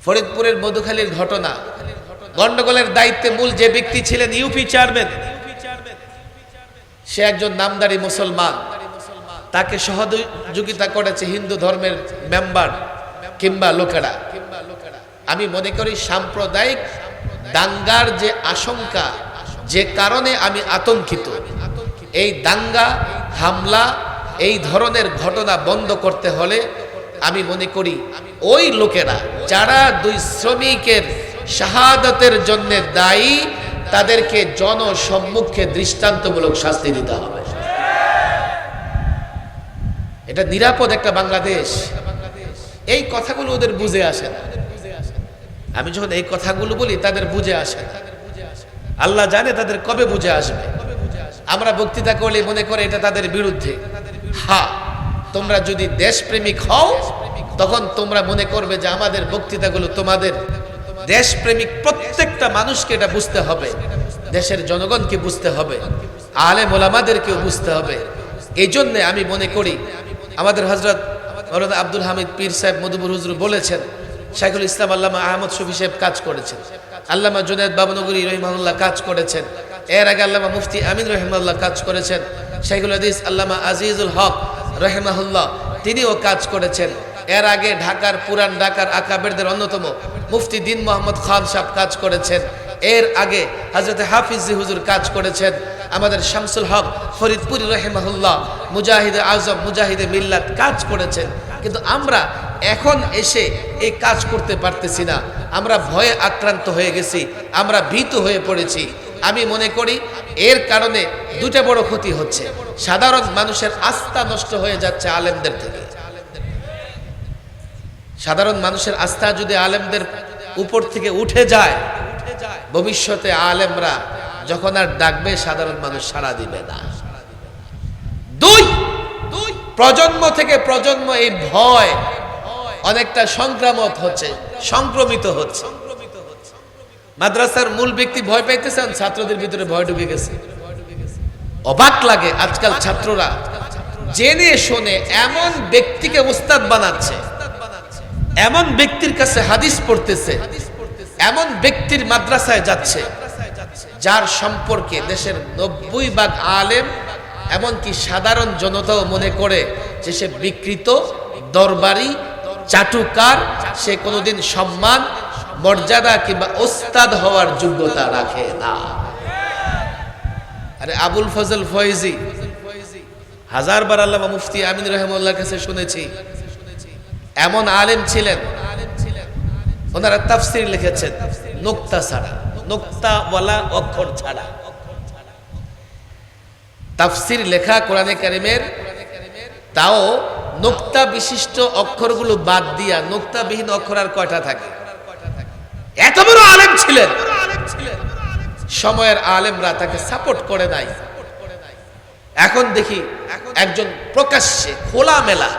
ফরিদপুরের মধুখালীর ঘটনা, গন্ডগোলের দায়িত্বে মূল যে ব্যক্তি ছিলেন ইউপি চেয়ারম্যান, সে একজন নামদারি মুসলমান, তাকে সহযোগিতা করেছে হিন্দু ধর্মের মেম্বার কিংবা লোকেরা। আমি মনে করি সাম্প্রদায়িক দাঙ্গার যে আশঙ্কা, যে কারণে আমি আতঙ্কিত, এই দাঙ্গা হামলা এই ধরনের ঘটনা বন্ধ করতে হলে আমি মনে করি ওই লোকেরা যারা দুই শ্রমিকের শাহাদাতের জন্য দায়ী, তাদেরকে জনসম্মুখে দৃষ্টান্তমূলক শাস্তি দিতে হবে। এটা নিরাপদ একটা বাংলাদেশ। এই কথাগুলো ওদের বুঝে আসে না। আমি যখন এই কথাগুলো বলি তাদের বুঝে আসে না। আল্লাহ জানে তাদের কবে বুঝে আসবে। আমরা বক্তৃতা করলে মনে করে এটা তাদের বিরুদ্ধে। হ্যাঁ, তোমরা যদি দেশপ্রেমিক হও তখন তোমরা মনে করবে যে আমাদের বক্তৃতাগুলো তোমাদের। দেশপ্রেমিক প্রত্যেকটা মানুষকে এটা বুঝতে হবে, দেশের জনগণকে বুঝতে হবে, আলেম ওলামাদেরকেও বুঝতে হবে। এই জন্যে আমি মনে করি আমাদের হযরত মাওলানা আব্দুল হামিদ পীর সাহেব মধুপুর হুজুর বলেছেন, শাইখুল ইসলাম আল্লামা আহমদ শফী সাহেব কাজ করেছেন, আল্লামা জুনায়েদ বাবনগরী রহিমাহুল্লাহ কাজ করেছেন, এর আগে আল্লামা মুফতি আমিন রহিমাহুল্লাহ কাজ করেছেন, শাইখুল হাদিস আল্লামা আজিজুল হক রহিমাহুল্লাহ তিনিও কাজ করেছেন, এর আগে ঢাকার পুরান ঢাকার আকাবেরদের অন্যতম মুফতি দিন মোহাম্মদ খান সাহেব কাজ করেছেন, এর আগে হযরত হাফিজি হুজুর কাজ করেছেন, আমাদের শামসুল হক ফরিদপুরি রহিমাহুল্লাহ মুজাহিদে আজম মুজাহিদে মিল্লাত কাজ করেছেন। কিন্তু আমরা এখন এসে এই কাজ করতে পারতেছি না। আমরা ভয়ে আক্রান্ত হয়ে গেছি, আমরা ভীত হয়ে পড়েছি। আমি মনে করি এর কারণে দুটো বড় ক্ষতি হচ্ছে। সাধারণ মানুষের আস্থা নষ্ট হয়ে যাচ্ছে আলেমদের থেকে। সাধারণ মানুষের আস্থা যদি আলেমদের উপর থেকে উঠে যায়, ভবিষ্যতে আলেমরা যখন আর ডাকবে সাধারণ মানুষ সাড়া দিবে না। দুই, প্রজন্ম থেকে প্রজন্ম এই ভয় অনেকটা সংক্রমিত হচ্ছে। মাদ্রাসার মূল ব্যক্তি ভয় পাইতেছেন, ছাত্রদের ভিতরে ভয় ঢুকে গেছে। অবাক লাগে আজকাল ছাত্ররা জেনে শুনে এমন ব্যক্তিকে উস্তাদ বানাচ্ছে, এমন ব্যক্তির কাছে হাদিস পড়তেছে, এমন ব্যক্তির মাদ্রাসায় যাচ্ছে যার সম্পর্কে দেশের 90% আলেম এমনকি সাধারণ জনতাও মনে করে যে সে বিকৃত, দরবারি, চাটুকার, সে কোনোদিন সম্মান, মর্যাদা কিংবা ওস্তাদ হওয়ার যোগ্যতা রাখে না। আরে আবুল ফজল ফয়েজি হাজারবার আল্লামা মুফতি আমিন রহিমাহুল্লাহর কাছে শুনেছি, এমন আলেম ছিলেন, ওনারা তাফসীর লিখেছেন নোক্তা ছাড়া, নোক্তা বলা অক্ষর ছাড়া। তাফসীর লেখা কোরআনে কারিমের, তাও নোক্তা বিশিষ্ট অক্ষরগুলো বাদ দিয়া নোক্তাবিহীন অক্ষর আর কয়টা থাকে? এত বড় আলেম ছিলেন, সময়ের আলেমরা তাকে সাপোর্ট করে নাই। এখন দেখি একজন প্রকাশ্যে খোলামেলা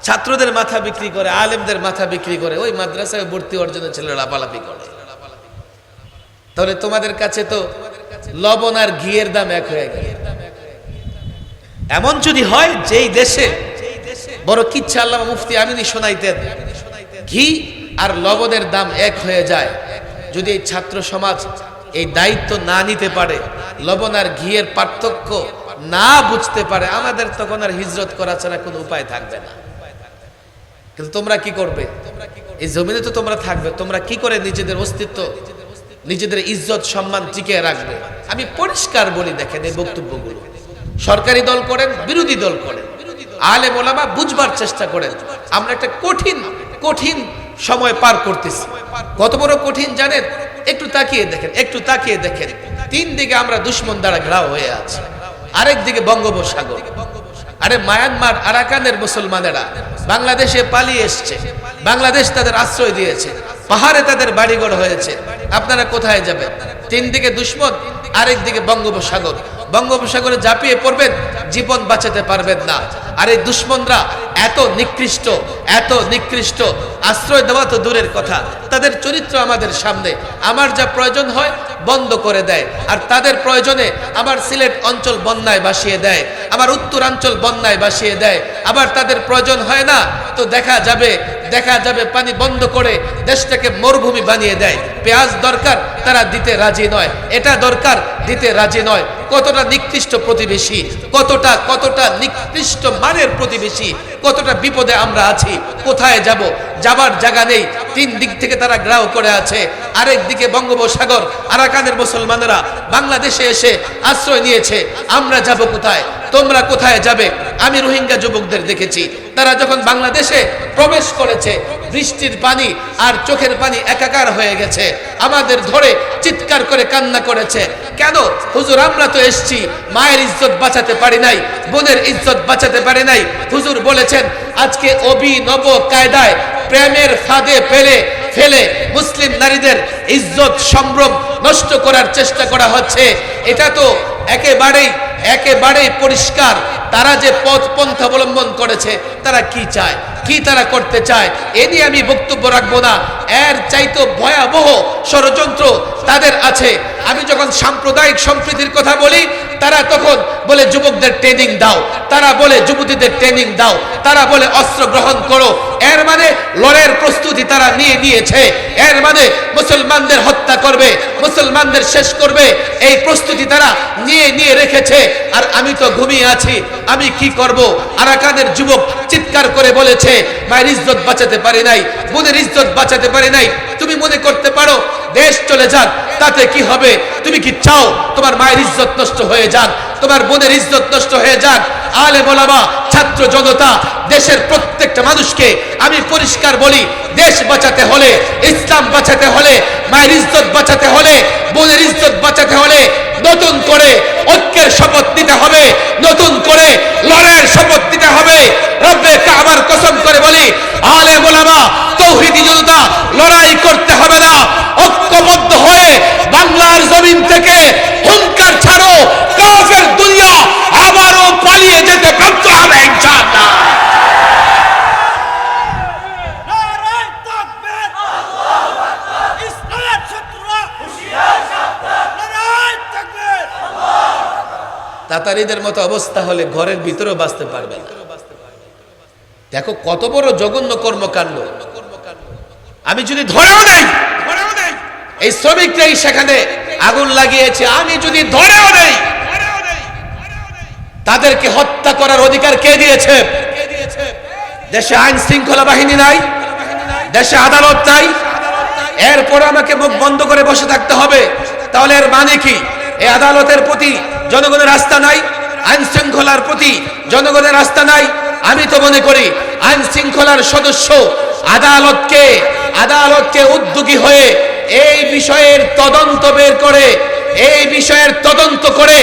ছাত্রদের মাথা বিক্রি করে, আলেমদের মাথা বিক্রি করে, ওই মাদ্রাসায় ভর্তি অর্জনের ছেলেরা লাফালাফি করে। তাহলে তোমাদের কাছে তো লবণ আর ঘিয়ের দাম এক হয়ে গেল। এমন যদি হয় যেই দেশে বড় কিচ্ছা আল্লামা মুফতি আমিনী শোনাইতেন, ঘি আর লবণের দাম এক হয়ে যায়, যদি এই ছাত্র সমাজ এই দায়িত্ব না নিতে পারে, লবণ আর ঘিয়ের পার্থক্য না বুঝতে পারে, আমাদের তখন আর হিজরত করা ছাড়া কোনো উপায় থাকবে না। কিন্তু তোমরা কি করবে? এই জমিনে তো তোমরা থাকবে, তোমরা কি করে নিজেদের অস্তিত্ব, নিজেদের ইজ্জত সম্মান টিকিয়ে রাখবে? আমি পরিষ্কার বলি, দেখেন এই বক্তব্যগুলো সরকারি দল করেন, বিরোধী দল করেন, আলেম ওলামা বুঝবার চেষ্টা করেন। আমরা একটা কঠিন সময় পার করতেছি। কত বড় কঠিন জানেন? একটু তাকিয়ে দেখেন, তিন দিকে আমরা দুশ্মন দ্বারা ঘেরাও হয়ে আছি, আরেক দিকে বঙ্গোপসাগর। আরে মায়ানমার আরাকানের মুসলমানেরা বাংলাদেশে পালিয়ে এসছে, বাংলাদেশ তাদের আশ্রয় দিয়েছে, পাহাড়ে তাদের বাড়িঘর হয়েছে। আপনারা কোথায় যাবেন? তিন দিকে দুশ্মন, আরেক দিকে বঙ্গোপসাগর। বঙ্গোপসাগরে ঝাঁপিয়ে পড়বেন, জীবন বাঁচাতে পারবেন না। আর এই দুশ্মনরা এত নিকৃষ্ট, আশ্রয় দেওয়া তো দূরের কথা, তাদের চরিত্র আমাদের সামনে। আমার যা প্রয়োজন হয় বন্ধ করে দেয়, আর তাদের প্রয়োজনে আমার সিলেট অঞ্চল বন্যায় ভাসিয়ে দেয়, আমার উত্তরাঞ্চল বন্যায় ভাসিয়ে দেয়। আবার তাদের প্রয়োজন হয় না তো দেখা যাবে দেখা যাবে পানি বন্ধ করে দেশটাকে মরুভূমি বানিয়ে দেয়। পেঁয়াজ দরকার, তারা দিতে রাজি নয়। এটা দরকার, দিতে রাজি নয়। কতটা নিকৃষ্ট প্রতিবেশী, কতটা নিকৃষ্ট মানের প্রতিবেশী, কতটা বিপদে আমরা আছি। কোথায় যাব? যাবার জায়গা নেই। তিন দিক থেকে তারা গ্রাহ করে আছে। আরেক দিকে বঙ্গোপসাগর, আরাকানের মুসলমানেরা বাংলাদেশে এসে আশ্রয় নিয়েছে। আমরা যাব কোথায়? তোমরা কোথায় যাবে? আমি রোহিঙ্গা যুবকদের দেখেছি, তারা যখন বাংলাদেশে প্রবেশ করেছে, বৃষ্টির পানি আর চোখের পানি একাকার হয়ে গেছে। আমাদের ধরে চিৎকার করে কান্না করেছে। কেন? হুজুর, আমরা তো এসছি, মায়ের ইজ্জত বাঁচাতে পারি নাই, বোনের ইজ্জত বাঁচাতে পারি নাই। হুজুর বলেছেন, আজকে অভিনব কায়দায় প্রেমের ফাঁদে ফেলে মুসলিম নারীদের ইজ্জত সম্ভ্রম নষ্ট করার চেষ্টা করা হচ্ছে। এটা তো একেবারেই পরিষ্কার। তারা যে পথ পন্থা অবলম্বন করেছে, তারা কি চায়, কি তারা করতে চায়, এ নিয়ে আমি বক্তব্য রাখবো না। এর চাইতে ভয়াবহ ষড়যন্ত্র তাদের আছে। আমি যখন সাম্প্রদায়িক সম্প্রীতির কথা বলি, তারা তখন বলে যুবকদের ট্রেনিং দাও, তারা বলে যুবতীদের ট্রেনিং দাও, তারা বলে অস্ত্র গ্রহণ করো। এর মানে লড়াইয়ের প্রস্তুতি তারা নিয়েছে। এর মানে মুসলমানদের হত্যা করবে, মুসলমানদের শেষ করবে, এই প্রস্তুতি তারা নিয়ে রেখেছে। আর আমি তো ঘুমিয়ে আছি, আমি কি করব? আরাকানের যুবক চিৎকার করে বলেছে, মায়ের ইজ্জত বাঁচাতে পারি নাই, বোনের ইজ্জত বাঁচাতে পারি নাই। তুমি মনে করতে পারো দেশ চলে যাক, তাতে কি হবে? তুমি কি চাও তোমার মায়ের ইজ্জত নষ্ট হয়ে যাক, তোমার বোনের ইজ্জত নষ্ট হয়ে যাক? আলেম ওলামা, ছাত্র জনতা, দেশের প্রত্যেকটা মানুষকে আমি পরিষ্কার বলি, দেশ বাঁচাতে হলে, ইসলাম বাঁচাতে হলে, মায়ের ইজ্জত বাঁচাতে হলে, বোনের ইজ্জত বাঁচাতে হলে নতুন করে ঐক্যের শপথ নিতে হবে, নতুন করে লড়াইয়ের শপথ নিতে হবে। রব্বে কাবার কসম করে বলি, আলেম ওলামা, তৌহিদি জনতা, লড়াই করতে হবে না, ঐক্যবদ্ধ হয়ে বাংলার জমিন থেকে হুঙ্কার ছাড়ো, কাফের দুনিয়া আবারও পালিয়ে যেতে বাধ্য হবে ইনশাআল্লাহ। তাতারিদের মতো অবস্থা হলে ঘরের ভিতরেও বাঁচতে পারবে না। দেখো কত বড় জঘন্য কর্মকাণ্ড। আমি যদি ধরেও নেই, এই শ্রমিকরাই সেখানে আগুন লাগিয়েছে, আমি যদি ধরেও নেই, তাদেরকে হত্যা করার অধিকার কে দিয়েছে? দেশে আইন শৃঙ্খলা বাহিনী নাই, দেশে আদালত নাই, এরপর আমাকে মুখ বন্ধ করে বসে থাকতে হবে। তাহলে এর মানে কি? এই আদালতের প্রতি জনগণের আস্থা নাই, আইন শৃঙ্খলার প্রতি জনগণের আস্থা নাই। আমি তো মনে করি আইন শৃঙ্খলার সদস্য আদালতকে উদ্যোগী হয়ে এই বিষয়ের তদন্ত বের করে, এই বিষয়ের তদন্ত করে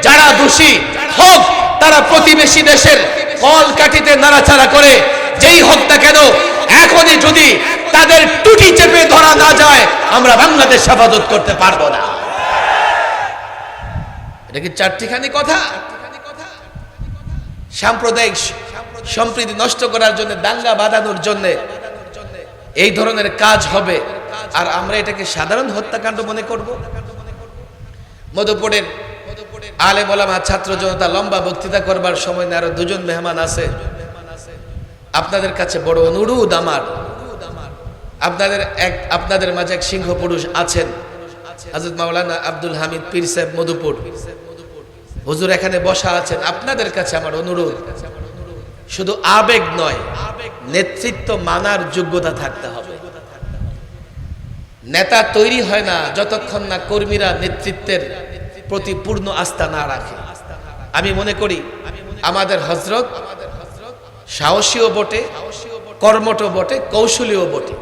যারা দোষী হোক, তারা প্রতিবেশী দেশের কলকাঠিতে নাড়াচাড়া করে যেই হোক না কেন, এখনই যদি তাদের টুটি চেপে ধরা না যায়, আমরা বাংলাদেশ হেফাজত করতে পারবো না। এটা কি চারটিখানি কথা? সাম্প্রদায়িক সম্প্রীতি নষ্ট করার জন্য, দাঙ্গা বাঁধানোর জন্য এই ধরনের কাজ হবে, আর আমরা এটাকে সাধারণ হত্যাকাণ্ড মনে করব? মধুপুরের আলেম ওলামা, ছাত্র জনতা লম্বা বক্তৃতা করবার সময় আরো দুজন মেহমান আছে। আপনাদের কাছে বড় অনুরোধ আমার, আপনাদের মাঝে এক সিংহ পুরুষ আছেন, হযরত মাওলানা আব্দুল হামিদ পীর সাহেব মধুপুর হুজুর এখানে বসা আছেন। আপনাদের কাছে আমার অনুরোধ, শুধু আবেগ নয়, নেতৃত্ব মানার যোগ্যতা থাকতে হবে। নেতা তৈরি হয় না যতক্ষণ না কর্মীরা নেতৃত্বের প্রতি পূর্ণ আস্থা না রাখে। আমি মনে করি আমাদের হযরত সাহসীও বটে, কর্মঠ বটে, কৌশলীও বটে।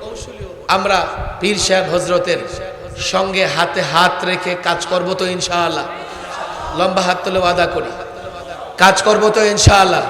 আমরা পীর সাহেব হযরতের সঙ্গে হাতে হাত রেখে কাজ করব তো ইনশাআল্লাহ। লম্বা হাত তুলে ওয়াদা করি, কাজ করব তো ইনশাআল্লাহ।